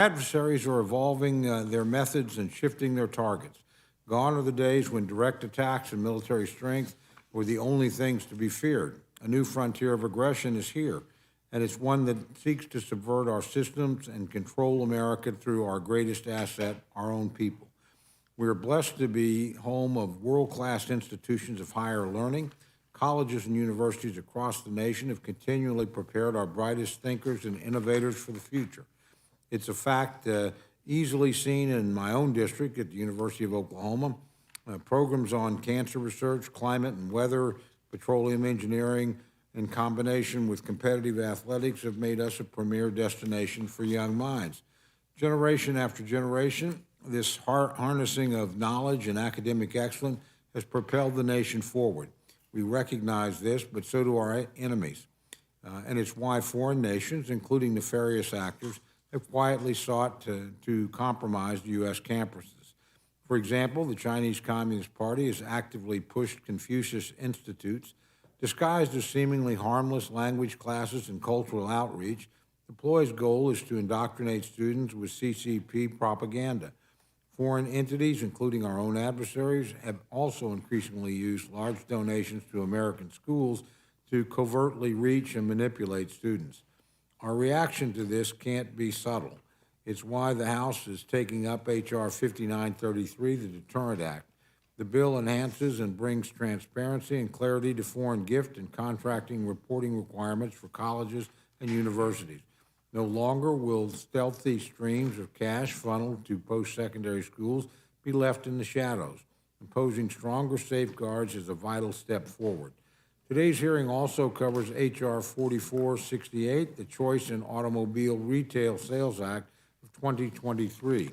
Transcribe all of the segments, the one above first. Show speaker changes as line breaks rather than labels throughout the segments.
Adversaries are evolving their methods and shifting their targets. Gone are the days when direct attacks and military strength were the only things to be feared. A new frontier of aggression is here, and it's one that seeks to subvert our systems and control America through our greatest asset, our own people. We are blessed to be home of world-class institutions of higher learning. Colleges and universities across the nation have continually prepared our brightest thinkers and innovators for the future. It's a fact easily seen in my own district at the University of Oklahoma. Programs on cancer research, climate and weather, petroleum engineering, in combination with competitive athletics have made us a premier destination for young minds. Generation after generation, this harnessing of knowledge and academic excellence has propelled the nation forward. We recognize this, but so do our enemies. And it's why foreign nations, including nefarious actors, have quietly sought to compromise the U.S. campuses. For example, the Chinese Communist Party has actively pushed Confucius Institutes, disguised as seemingly harmless language classes and cultural outreach. The ploy's goal is to indoctrinate students with CCP propaganda. Foreign entities, including our own adversaries, have also increasingly used large donations to American schools to covertly reach and manipulate students. Our reaction to this can't be subtle. It's why the House is taking up H.R. 5933, the Deterrent Act. The bill enhances and brings transparency and clarity to foreign gift and contracting reporting requirements for colleges and universities. No longer will stealthy streams of cash funneled to post-secondary schools be left in the shadows. Imposing stronger safeguards is a vital step forward. Today's hearing also covers H.R. 4468, the Choice in Automobile Retail Sales Act of 2023.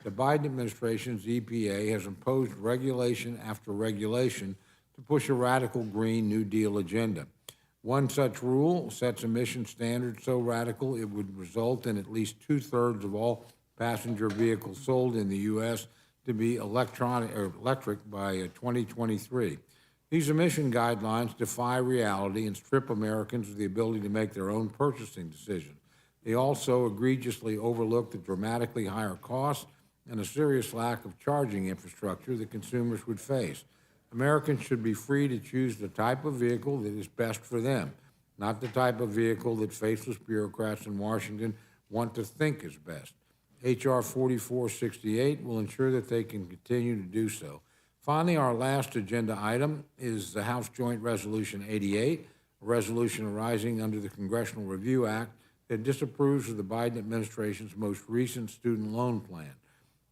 The Biden administration's EPA has imposed regulation after regulation to push a radical Green New Deal agenda. One such rule sets emission standards so radical it would result in at least 2/3 of all passenger vehicles sold in the U.S. to be electric by 2023. These emission guidelines defy reality and strip Americans of the ability to make their own purchasing decisions. They also egregiously overlook the dramatically higher costs and a serious lack of charging infrastructure that consumers would face. Americans should be free to choose the type of vehicle that is best for them, not the type of vehicle that faceless bureaucrats in Washington want to think is best. H.R. 4468 will ensure that they can continue to do so. Finally, our last agenda item is the House Joint Resolution 88, a resolution arising under the Congressional Review Act that disapproves of the Biden administration's most recent student loan plan.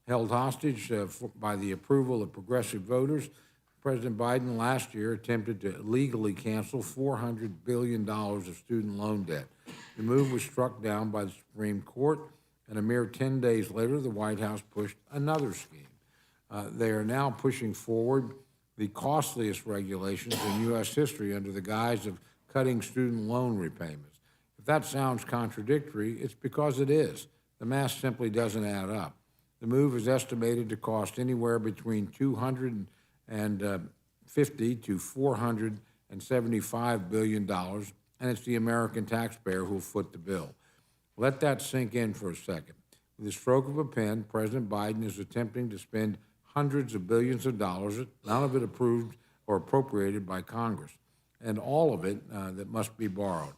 Held hostage by the approval of progressive voters, President Biden last year attempted to illegally cancel $400 billion of student loan debt. The move was struck down by the Supreme Court, and a mere 10 days later, the White House pushed another scheme. They are now pushing forward the costliest regulations in U.S. history under the guise of cutting student loan repayments. If that sounds contradictory, it's because it is. The math simply doesn't add up. The move is estimated to cost anywhere between $250 to $475 billion, and it's the American taxpayer who will foot the bill. Let that sink in for a second. With the stroke of a pen, President Biden is attempting to spend hundreds of billions of dollars, none of it approved or appropriated by Congress, and all of it that must be borrowed.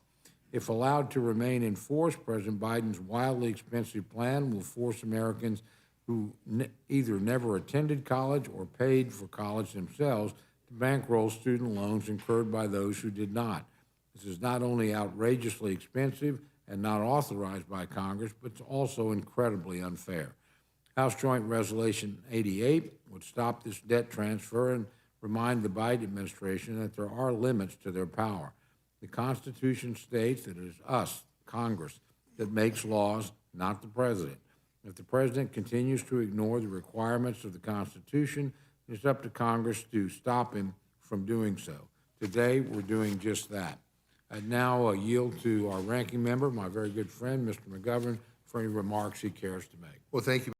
If allowed to remain in force, President Biden's wildly expensive plan will force Americans who either never attended college or paid for college themselves to bankroll student loans incurred by those who did not. This is not only outrageously expensive and not authorized by Congress, but it's also incredibly unfair. House Joint Resolution 88 would stop this debt transfer and remind the Biden administration that there are limits to their power. The Constitution states that it is us, Congress, that makes laws, not the president. If the president continues to ignore the requirements of the Constitution, it's up to Congress to stop him from doing so. Today, we're doing just that. I now yield to our ranking member, my very good friend, Mr. McGovern, for any remarks he cares to make.
Well, thank you.